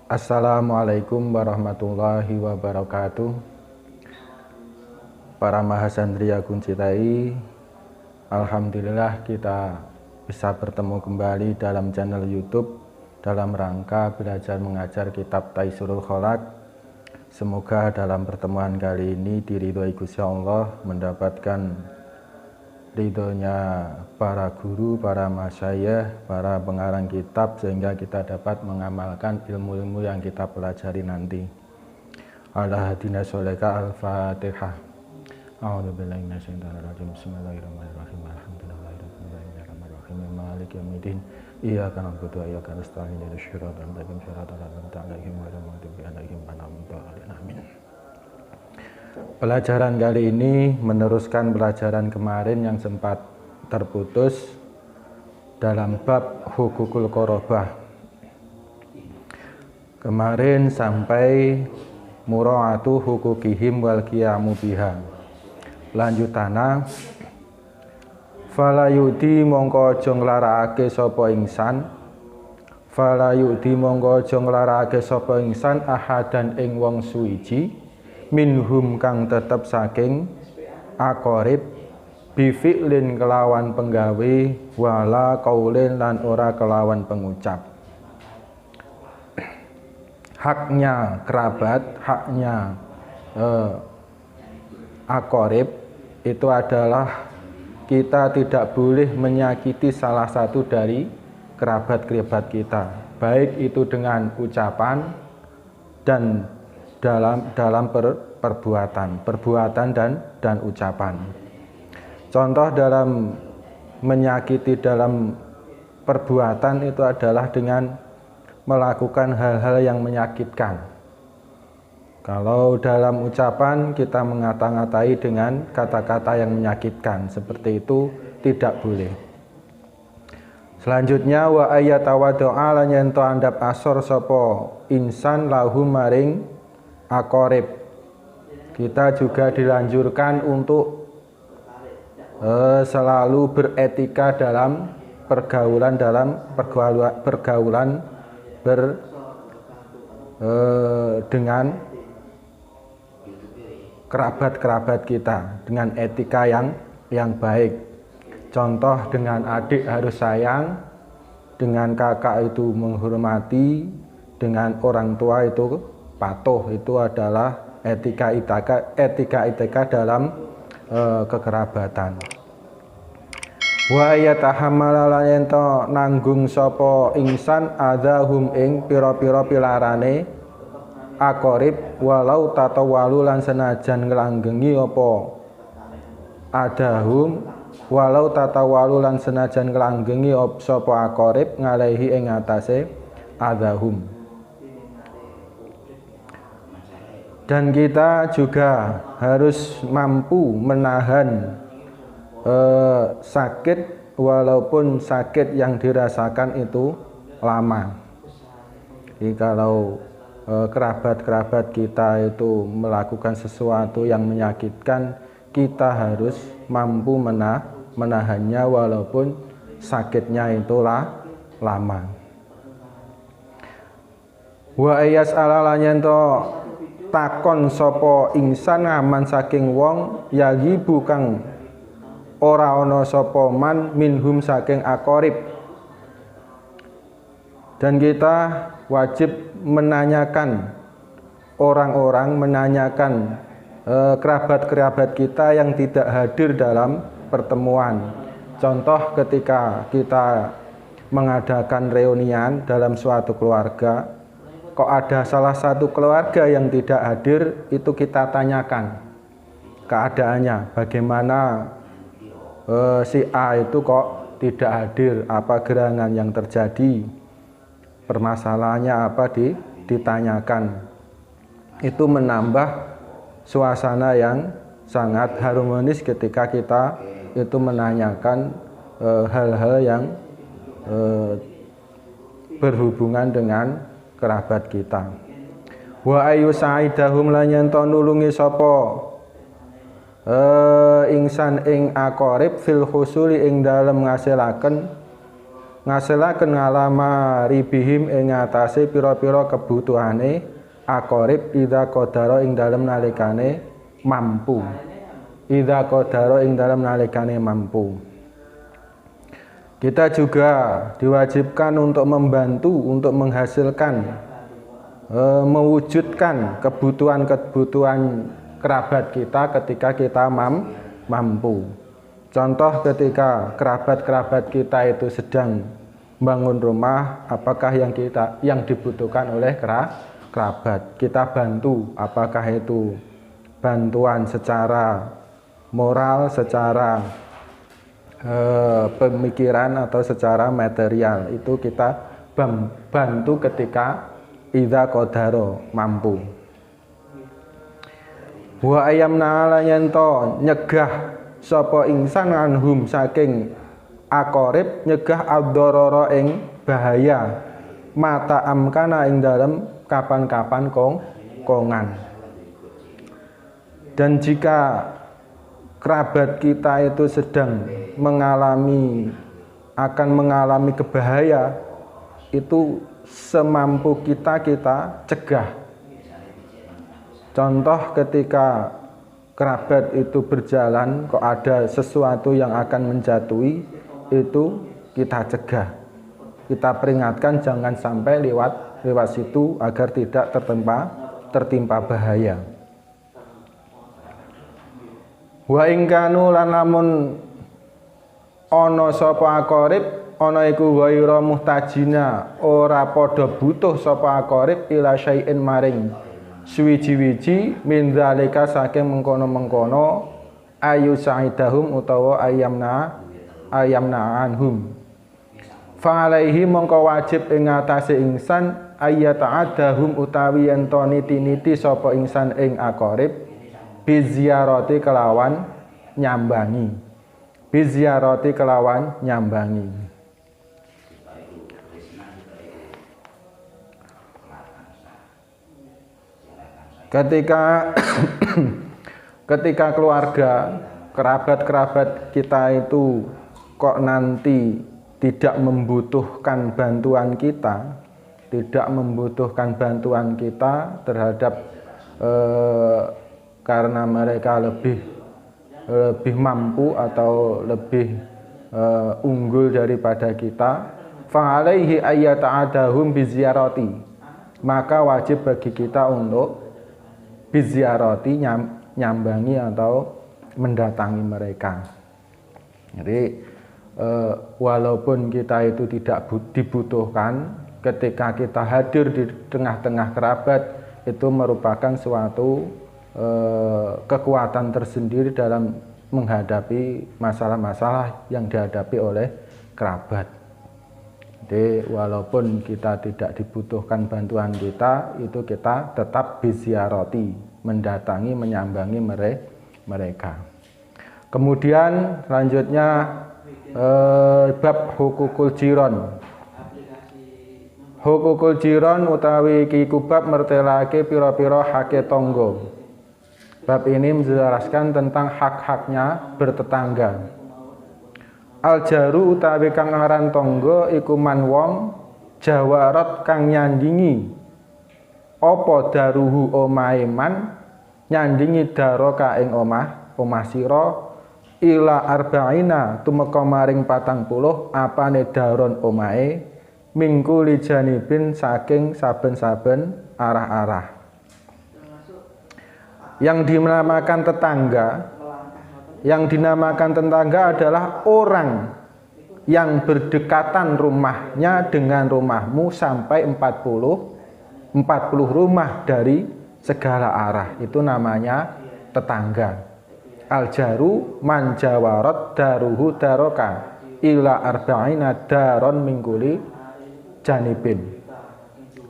Assalamualaikum warahmatullahi wabarakatuh. Para mahasantri Agung Citai, alhamdulillah kita bisa bertemu kembali dalam channel YouTube dalam rangka belajar mengajar kitab Taisurul Kholaq. Semoga dalam pertemuan kali ini diridhoi Gusti Allah, mendapatkan ridhonya para guru, para masyayikh, para pengarang kitab, sehingga kita dapat mengamalkan ilmu-ilmu yang kita pelajari nanti. Ala hadina sholeka al-fatihah. A'udzubillahi minasyaitonir rajim. Bismillahirrahmanirrahim. Alhamdulillahirrahmanirrahim. Maliki yaumiddin. Iyyaka na'budu wa iyyaka nasta'in. Ihdinas siratal mustaqim. Siratal ladzina an'amta 'alaihim ghairil maghdubi 'alaihim waladdallin. Amin. Pelajaran kali ini meneruskan pelajaran kemarin yang sempat terputus dalam bab hukukul qorobah. Kemarin sampai mura'atu hukukihim wal qiyamu biha. Lanjutana fala yudi mongko aja nglarakake sapa ingsan, fala yudi mongko aja nglarakake sapa ingsan ahadan ing wong suwiji minhum kang tetep saking aqarib bifi'lin kelawan penggawe wala qaulin lan ora kelawan pengucap. Haknya kerabat, haknya aqarib itu adalah kita tidak boleh menyakiti salah satu dari kerabat-kerabat kita, baik itu dengan ucapan dan dalam perbuatan dan ucapan. Contoh dalam menyakiti dalam perbuatan itu adalah dengan melakukan hal-hal yang menyakitkan. Kalau dalam ucapan kita mengata-ngatai dengan kata-kata yang menyakitkan, seperti itu tidak boleh. Selanjutnya wa ayatawaddo'a lan yen to andhap asor sapa insan lahum maring aqarib. Kita juga dilanjurkan untuk selalu beretika dalam pergaulan dengan kerabat-kerabat kita dengan etika yang baik. Contoh, dengan adik harus sayang, dengan kakak itu menghormati, dengan orang tua itu patuh. Itu adalah etika dalam kekerabatan. Wa yatahammala lan ento nanggung sapa ingsan adzahum ing pira-pira pilarane aqarib walau tatawalu lan senajan nglanggengi apa adahum walau tatawalu lan senajan nglanggengi sapa aqarib ngalehi ing atase adzahum. Dan kita juga harus mampu menahan sakit, walaupun sakit yang dirasakan itu lama. Jadi kalau kerabat-kerabat kita itu melakukan sesuatu yang menyakitkan, kita harus mampu menahannya walaupun sakitnya itulah lama. Wa ayas ala to takon sapa ingsan ngaman saking wong yagi bukang ora ana sapa man minhum saking aqarib. Dan kita wajib menanyakan orang-orang, menanyakan kerabat-kerabat kita yang tidak hadir dalam pertemuan. Contoh, ketika kita mengadakan reunian dalam suatu keluarga, kok ada salah satu keluarga yang tidak hadir, itu kita tanyakan keadaannya, bagaimana si A itu kok tidak hadir, apa gerangan yang terjadi, permasalahannya apa, ditanyakan. Itu menambah suasana yang sangat harmonis ketika kita itu menanyakan hal-hal yang berhubungan dengan kerabat kita. Wa ayu sa'idahum lan yen to nulungi sapa ingsan ing aqarib fil husuli ing dalem ngasilaken ngaselaken ngalama ribihim ing atase pira-pira kebutuhane aqarib idza qadara ing dalem nalikane mampu. Idza qadara ing dalem nalikane mampu. Kita juga diwajibkan untuk membantu untuk menghasilkan mewujudkan kebutuhan-kebutuhan kerabat kita ketika kita mampu. Contoh ketika kerabat-kerabat kita itu sedang bangun rumah, apakah yang dibutuhkan oleh kerabat kita bantu, apakah itu bantuan secara moral, secara pemikiran atau secara material, itu kita bantu ketika idza qadara mampu. Wa ayyamna ala yanto nyegah sapa ingsan anhum saking aqarib, nyegah ad-darara ing bahaya mata amkana ing dalem kapan-kapan kongan. Dan jika kerabat kita itu sedang akan mengalami kebahaya, itu semampu kita cegah. Contoh ketika kerabat itu berjalan kok ada sesuatu yang akan menjatuhi, itu kita cegah. Kita peringatkan jangan sampai lewat situ agar tidak tertimpa bahaya. Wa ing kanu lan lamun ana sapa aqarib, ana iku ghaira muhtajina, ora padha butuh sapa aqarib ila syai'in maring suwiji-wiji min zalika saking mengkono-mengkono ayu sa'idahum utawa ayamna anhum. Fa alaihi mongko wajib ing atase ingsan ayyata'adahum utawi yen to niti-niti sapa ingsan ing aqarib biziarati kelawan nyambangi. Biziarati kelawan nyambangi. Ketika keluarga, kerabat-kerabat kita itu kok nanti tidak membutuhkan bantuan kita, terhadap karena mereka lebih mampu atau lebih unggul daripada kita, fa alaihi ayyata'adahum biziarati, maka wajib bagi kita untuk biziarati nyambangi atau mendatangi mereka. Jadi walaupun kita itu tidak dibutuhkan, ketika kita hadir di tengah-tengah kerabat itu merupakan suatu kekuatan tersendiri dalam menghadapi masalah-masalah yang dihadapi oleh kerabat. Jadi walaupun kita tidak dibutuhkan bantuan kita, itu kita tetap biziarati, mendatangi, menyambangi mereka. Kemudian selanjutnya bab hukukul jiron. Hukukul jiron utawi iki bab mertelake pira-pira hake tangga. Bab ini menjelaskan tentang hak-haknya bertetangga. Aljaru utawi kang aran tangga iku man wong jawarat kang nyandingi apa daruhu omahe man, nyandingi daroka ing omah sira ila arba'ina tumeka maring 40 apane daron omahe mingkuli janibin saking saben-saben arah-arah. Yang dinamakan tetangga adalah orang yang berdekatan rumahnya dengan rumahmu sampai 40 rumah dari segala arah. Itu namanya tetangga. Aljaru man jawarat daruhu daroka ila arba'ina daron mingkuli janibin.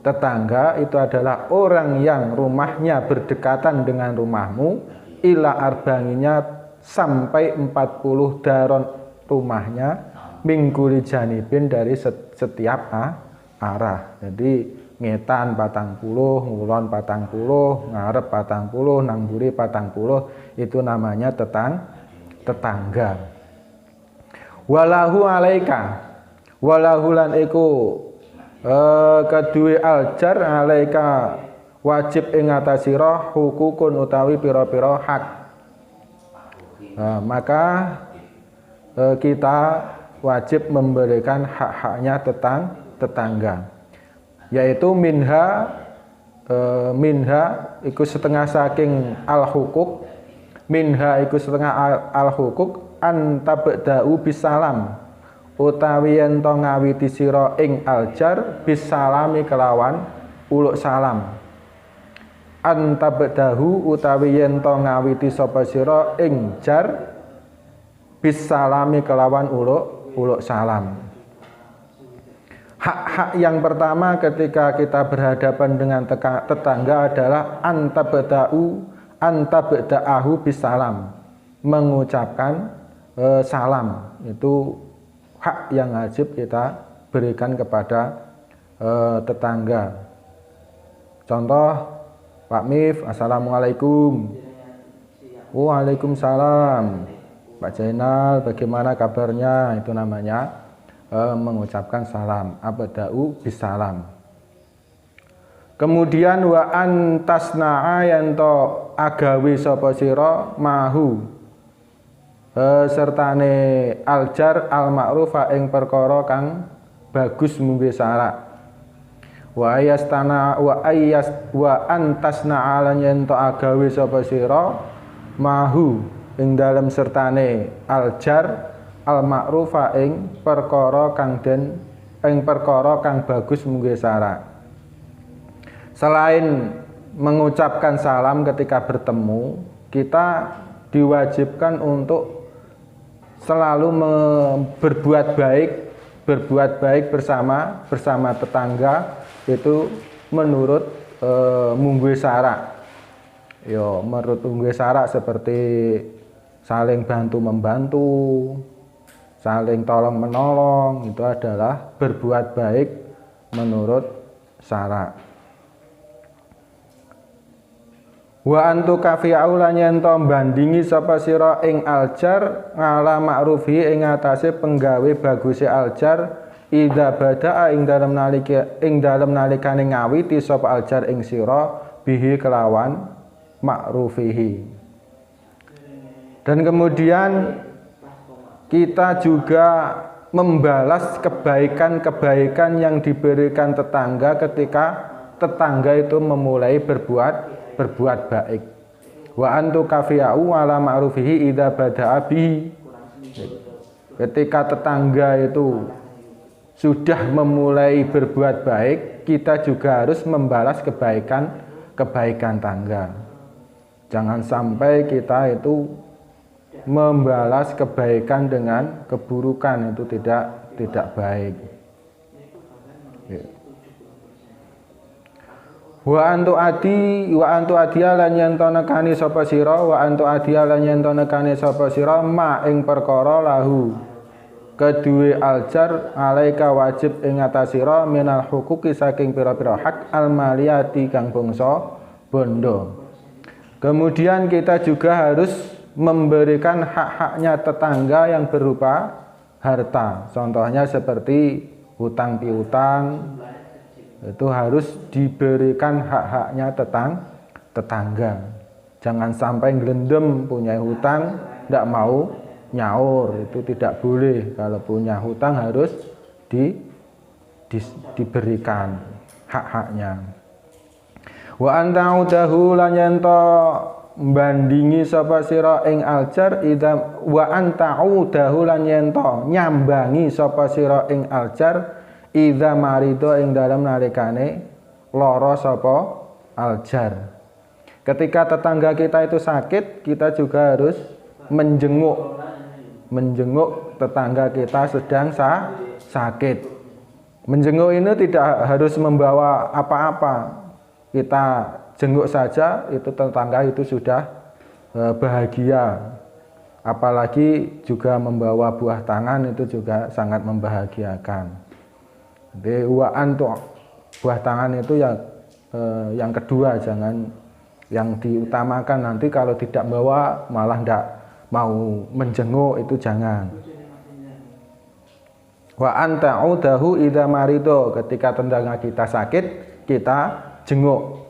Tetangga itu adalah orang yang rumahnya berdekatan dengan rumahmu ila arba'ina sampai 40 daron rumahnya mingkuli janibin dari setiap arah. Jadi ngetan 40, ngulon 40, ngarep 40, nangburi 40, itu namanya tetangga. Walahu alaika Walahulan iku kedue aljar alaika wajib ing atas sira hukukun utawi pira-pira hak. Maka kita wajib memberikan hak-haknya tetangga, yaitu minha iku setengah saking al hukuk, minha iku setengah al hukuk antabda'u bisalam, utawi yen to ngawiti sira ing aljar bisalami kelawan uluk salam. Antabdahu utawi yen to ngawiti sapa sira ing jar bisalami kelawan uluk salam. Hak-hak yang pertama ketika kita berhadapan dengan tetangga adalah antabda'ahu bisalam, mengucapkan salam. Itu hak yang wajib kita berikan kepada tetangga. Contoh, Pak Mif, assalamualaikum. Waalaikumsalam. Pak Jainal, bagaimana kabarnya? Itu namanya mengucapkan salam. Abda'u bisalam. Kemudian wa antasna'a yanto agawi sapa sira mahu sertane aljar al ma'rufa ing perkara kang bagus mungge syarat. Wa antasna'a lan yanto agawi sapa sira mahu ing dalem sertane aljar al ma'rufa ing perkara kang bagus mungge syarat. Selain mengucapkan salam ketika bertemu, kita diwajibkan untuk selalu berbuat baik bersama tetangga, itu menurut munggue syarak. Yo, menurut munggue syarak seperti saling bantu membantu, saling tolong menolong, itu adalah berbuat baik menurut syarak. Wa antu kafi'u lan yen to bandingi sapa sira ing aljar ngala ma'rufi ing atase penggawe baguse aljar idza bada'a ing dalem nalikane ngawiti sapa aljar ing sira bihi kelawan ma'rufihi. Dan kemudian kita juga membalas kebaikan-kebaikan yang diberikan tetangga ketika tetangga itu memulai berbuat baik. Wa antu kafi'u ala ma'rufihi idza bada'a bihi. Ketika tetangga itu sudah memulai berbuat baik, kita juga harus membalas kebaikan tangga. Jangan sampai kita itu membalas kebaikan dengan keburukan, itu tidak baik. Wa antu adiya lan yen to nekani sapa sira ma ing perkara lahu kedue aljar alaika wajib ing atas sira minal hukuki saking pira-pira hak almaliyati kang bangsa bondo. Kemudian kita juga harus memberikan hak-haknya tetangga yang berupa harta. Contohnya seperti hutang piutang, itu harus diberikan hak-haknya tetangga. Jangan sampai ngelendem punya hutang tidak mau nyaur, itu tidak boleh. Kalau punya hutang harus diberikan hak-haknya. Wa anta'udahu lan yanto bandingi sapa sira ing aljar idza wa anta'udahu lan yanto nyambangi sapa sira ing aljar idza marido ing dalam nalikane lara sapa aljar. Ketika tetangga kita itu sakit, kita juga harus menjenguk tetangga kita sedang sakit. Menjenguk ini tidak harus membawa apa-apa. Kita jenguk saja, itu tetangga itu sudah bahagia. Apalagi juga membawa buah tangan, itu juga sangat membahagiakan. Jadi buah tangan itu yang kedua, jangan yang diutamakan. Nanti kalau tidak bawa malah tidak mau menjenguk, itu jangan. Wa anta'udahu idza marido, ketika tetangga kita sakit kita jenguk.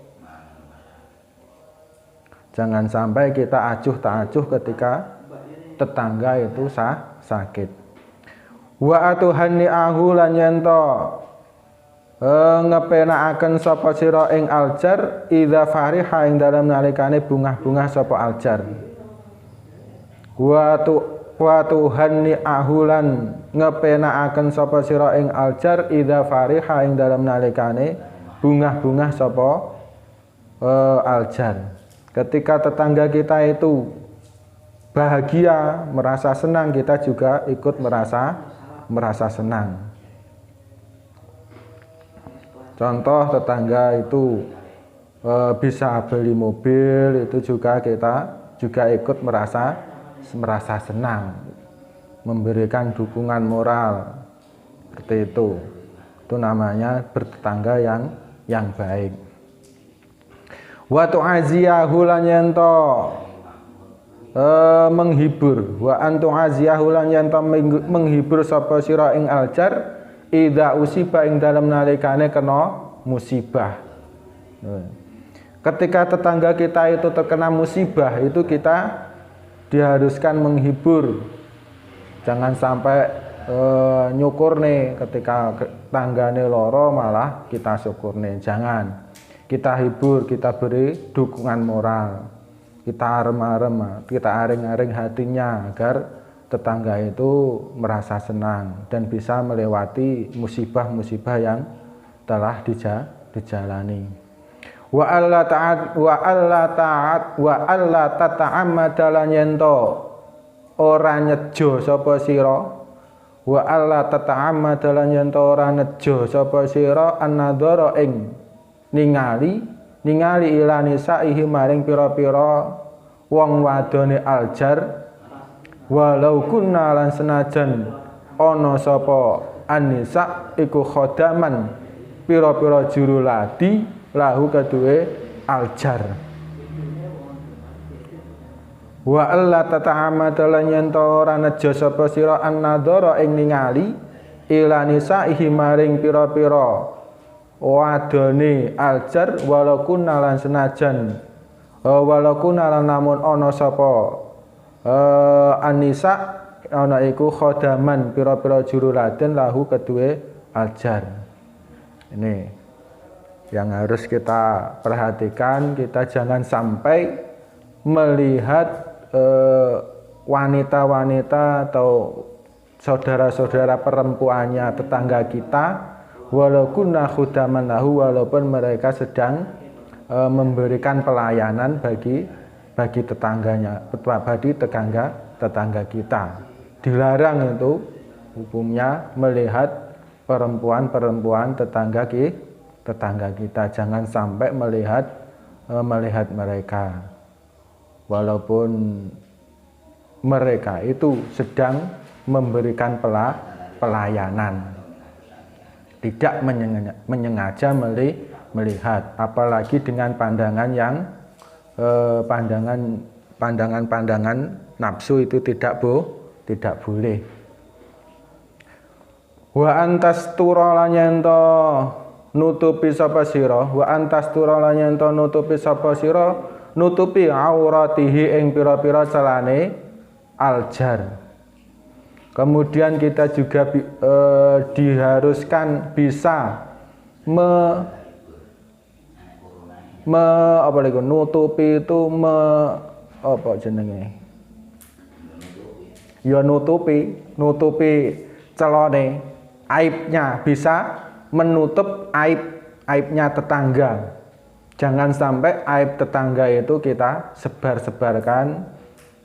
Jangan sampai kita acuh tak acuh ketika tetangga itu sakit. Wa atuhanni'ahu lan yento ngepenakaken sapa sira ing aljar idza fariha ing dalem nalikane bungah-bungah sapa aljar. Wa tuhanni'ahu lan ngepenakaken sapa sira ing aljar idza fariha ing dalem nalikane bungah-bungah sapa aljar. Ketika tetangga kita itu bahagia, merasa senang, kita juga ikut merasa senang. Contoh, tetangga itu bisa beli mobil, itu juga kita juga ikut merasa senang, memberikan dukungan moral, seperti itu. Itu namanya bertetangga yang baik. Wa tu'aziyahu lan yento menghibur, wa antu'aziyahu lan yento menghibur sapa sira ing aljar idza usiba ing dalem nalikane kena musibah. Ketika tetangga kita itu terkena musibah, itu kita diharuskan menghibur. Jangan sampai nyukur nih ketika tanggane loro malah kita syukur nih, jangan. Kita hibur, kita beri dukungan moral, kita arem-arem, kita aring-aring hatinya agar tetangga itu merasa senang dan bisa melewati musibah-musibah yang telah dijalani. Wa alla tata'ammada lan yento ora nyejo sapa sira. Wa alla tata'ammada lan yento ora nejo sapa sira annadzara ing ningali ila nisaihi maring pira-pira wong wadone aljar walau kunna lan senajan ana sapa annisa iku khodaman pira-pira juru ladi lahu kaduwe aljar. Wa alla tata'amada lan yen ora nejo sapa sira annadzara ing ningali ila nisaihi maring pira-pira wadone aljar walaupun nalan senajan walaupun nalan namun ana sapa anisa ana iku khodaman pira-pira juru laden lahu kedue aljar. Ini yang harus kita perhatikan, kita jangan sampai melihat wanita-wanita atau saudara-saudara perempuannya tetangga kita walaupun khudaman lahu, walaupun mereka sedang memberikan pelayanan bagi tetangganya, bagi tetangga kita. Dilarang itu hukumnya melihat perempuan tetangga kita, jangan sampai melihat mereka walaupun mereka itu sedang memberikan pelayanan. Tidak menyengaja melihat, apalagi dengan pandangan yang pandangan nafsu itu tidak boleh. Wa antastura lan yento nutupi sapa sira, wa antastura lan yento nutupi sapa sira, nutupi auratihi ing pira-pira celane aljar. Kemudian kita juga diharuskan bisa nutupi itu apa jenenge? Ya nutupi celone, aibnya, bisa menutup aibnya tetangga. Jangan sampai aib tetangga itu kita sebar-sebarkan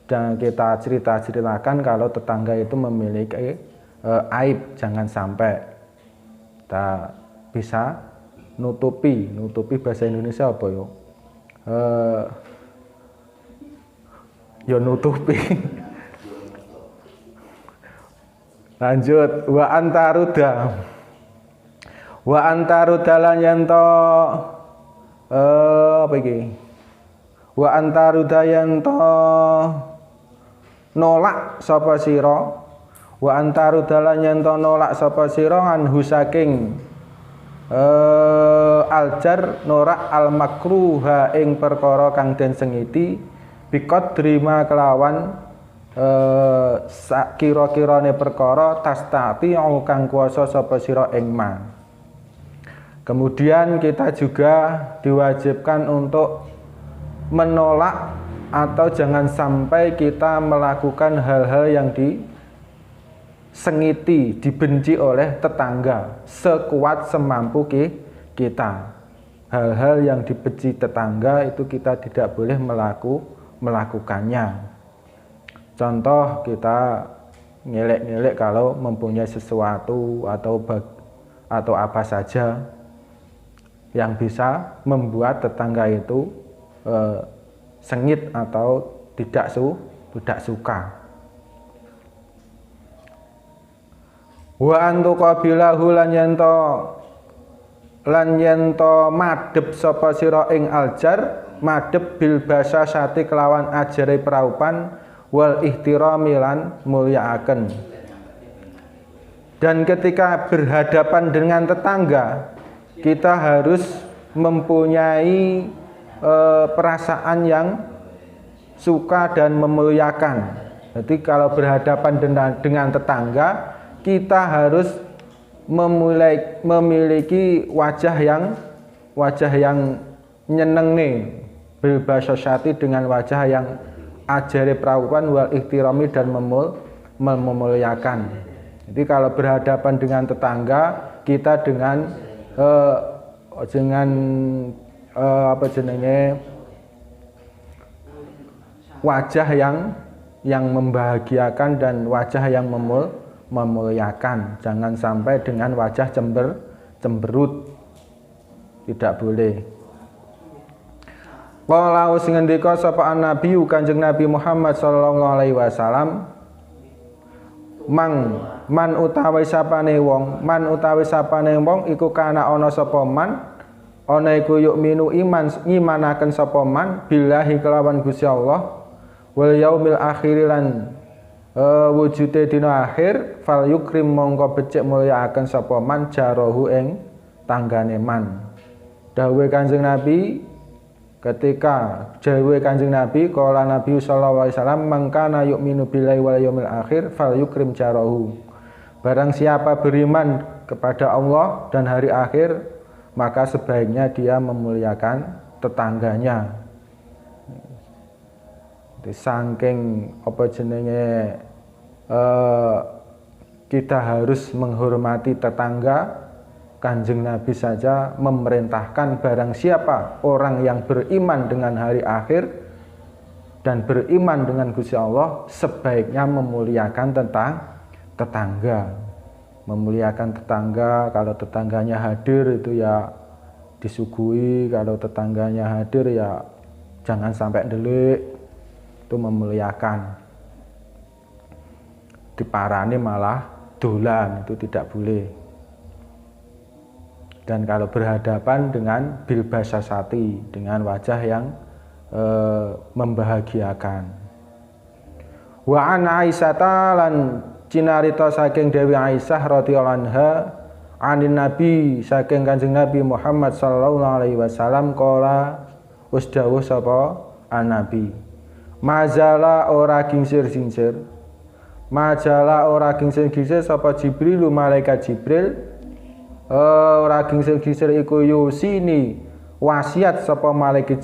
dan kita ceritakan kalau tetangga itu memiliki aib. Jangan sampai. Kita bisa nutupi bahasa Indonesia apa yo? Ya nutupi. Lanjut, wa antaruda lan yanto apa iki? Wa antaruda yanto nolak sapa sira, Wa antaru dalan yen to nolak sapa sira anhu saking aljar norak al makruha ing perkara kang den sengiti biqadri ma kelawan sak kira-kirane perkara tastati kang kuasa sapa sira ing ma. Kemudian kita juga diwajibkan untuk menolak atau jangan sampai kita melakukan hal-hal yang disengiti, dibenci oleh tetangga sekuat semampu kita. Hal-hal yang dibenci tetangga itu kita tidak boleh melakukannya. Contoh, kita ngelek-ngelek kalau mempunyai sesuatu atau apa saja yang bisa membuat tetangga itu sengit atau tidak suka. Wa antu qabilahu lan yento madhep sapa sira ing aljar, madhep bil basyasati kelawan ajare praupan wal ihtirami lan mulyakaken. Dan ketika berhadapan dengan tetangga, kita harus mempunyai perasaan yang suka dan memuliakan. Jadi kalau berhadapan dengan tetangga, kita harus memiliki wajah yang nyeneng nih, bil basyasati dengan wajah yang ajare praupan wal ihtirami dan memuliakan. Jadi kalau berhadapan dengan tetangga, kita dengan wajah yang membahagiakan dan wajah yang memuliakan. Jangan sampai dengan wajah cemberut, tidak boleh. Qala ngendika sapa Nabi Kanjeng Nabi Muhammad sallallahu alaihi wasallam, man utawi sapane wong iku kana ana sapa man, ana iku yu'minu ngimanaken sapa man billahi kelawan Gusti Allah wal yaumil akhir lan wujude dina akhir, fal yukrim mongko becik mulyakaken sapa man jarahu ing tanggane man. Dawuhe Kanjeng Nabi, qala Nabi sallallahu alaihi wasallam, mangkana yu'minu billahi wal yaumil akhir fal yukrim jarahu. Barang siapa beriman kepada Allah dan hari akhir, maka sebaiknya dia memuliakan tetangganya. Saking kita harus menghormati tetangga, Kanjeng Nabi saja memerintahkan barang siapa orang yang beriman dengan hari akhir dan beriman dengan Gusti Allah, sebaiknya memuliakan tetangga. Memuliakan tetangga, kalau tetangganya hadir itu ya disuguhi, kalau tetangganya hadir ya jangan sampai delik. Itu memuliakan. Diparani malah dolan, itu tidak boleh. Dan kalau berhadapan dengan bil basyasati, dengan wajah yang membahagiakan. Wa an Aisyah lan cinarita saking Dewi Aisyah radhiyallahu anha anin Nabi saking Kanjeng Nabi Muhammad sallallahu alaihi wasallam qala usdawuh sapa an-nabi, Mazala ora gingsir-gingsir sapa Jibril, malaikat Jibril, ora gingsir-gingsir iku yusini wasiat sapa malaikat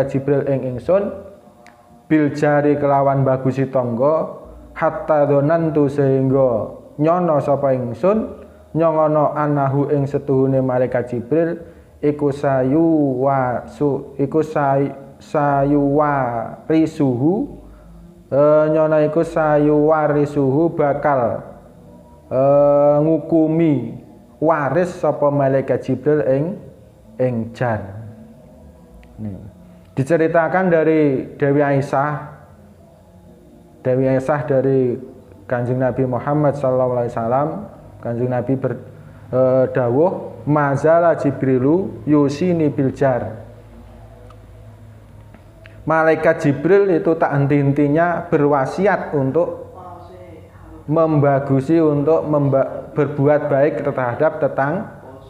Jibril ing ingsun, bil jari kelawan bagusi tangga, hatta dzanantu sehingga nyono sapa ingsun, nyongono anahu ing setuhune malaikat Jibril iku sayuwarisuhu bakal ngukumi waris sapa malaikat Jibril ing jar. Diceritakan dari Dewi Aisyah dari Kanjeng Nabi Muhammad sallallahu alaihi wasallam, Kanjeng Nabi dawuh, mazala Jibrilu yusini bil jar. Malaikat Jibril itu tak henti-hentinya berwasiat untuk membagusi, untuk berbuat baik terhadap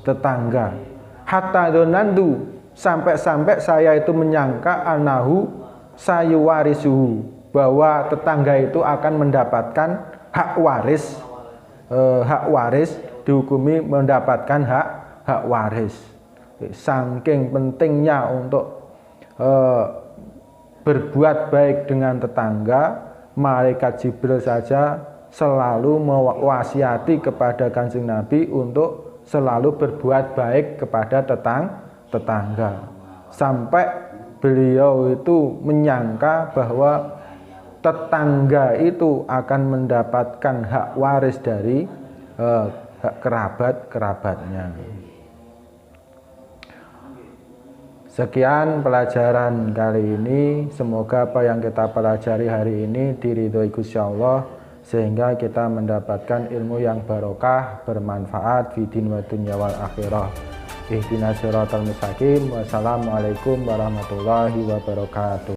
tetangga. Hatta donandu, sampai-sampai saya itu menyangka anahu sayuwarisuhu, bahwa tetangga itu akan mendapatkan hak waris, dihukumi mendapatkan hak waris. Saking pentingnya untuk berbuat baik dengan tetangga, malaikat Jibril saja selalu mewasiati kepada Kanjeng Nabi untuk selalu berbuat baik kepada tetangga. Sampai beliau itu menyangka bahwa tetangga itu akan mendapatkan hak waris dari kerabat-kerabatnya. Sekian pelajaran kali ini. Semoga apa yang kita pelajari hari ini diridhoi Gusti Allah, sehingga kita mendapatkan ilmu yang barokah, bermanfaat fi din wa dunya wal akhirah. Ihdinas siratal mustaqim. Wassalamualaikum warahmatullahi wabarakatuh.